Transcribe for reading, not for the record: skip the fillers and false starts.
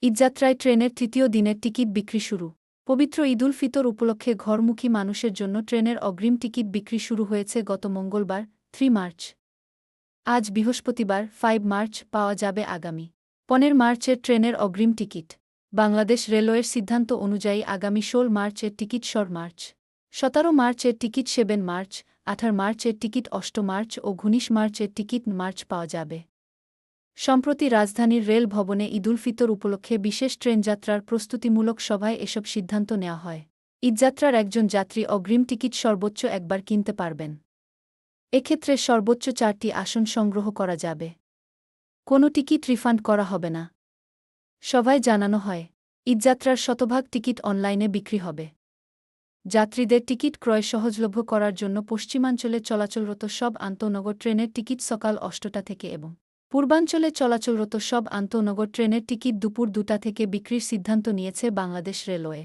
ঈদযাত্রায় ট্রেনের তৃতীয় দিনের টিকিট বিক্রি শুরু। পবিত্র ঈদুল ফিতর উপলক্ষে ঘরমুখী মানুষের জন্য ট্রেনের অগ্রিম টিকিট বিক্রি শুরু হয়েছে গত মঙ্গলবার 3 মার্চ। আজ বৃহস্পতিবার 5 মার্চ পাওয়া যাবে আগামী 15 মার্চের ট্রেনের অগ্রিম টিকিট। বাংলাদেশ রেলওয়ের সিদ্ধান্ত অনুযায়ী আগামী 16 মার্চের টিকিট 16 মার্চ, 17 মার্চের টিকিট 7 মার্চ, 18 মার্চের টিকিট 8 মার্চ ও 19 মার্চের টিকিট মার্চ পাওয়া যাবে। সম্প্রতি রাজধানীর রেল ভবনে ঈদুল ফিতর উপলক্ষে বিশেষ ট্রেন যাত্রার প্রস্তুতিমূলক সভায় এসব সিদ্ধান্ত নেওয়া হয়। ঈদযাত্রার একজন যাত্রী অগ্রিম টিকিট সর্বোচ্চ একবার কিনতে পারবেন। এক্ষেত্রে সর্বোচ্চ 4টি আসন সংগ্রহ করা যাবে। কোনো টিকিট রিফান্ড করা হবে না। সভায় জানানো হয়, ঈদযাত্রার শতভাগ টিকিট অনলাইনে বিক্রি হবে। যাত্রীদের টিকিট ক্রয় সহজলভ্য করার জন্য পশ্চিমাঞ্চলে চলাচলরত সব আন্তঃনগর ট্রেনের টিকিট সকাল 8টা থেকে এবং পূর্বাঞ্চলে চলাচলরত সব আন্তঃনগর ট্রেনের টিকিট দুপুর 2টা থেকে বিক্রির সিদ্ধান্ত নিয়েছে বাংলাদেশ রেলওয়ে।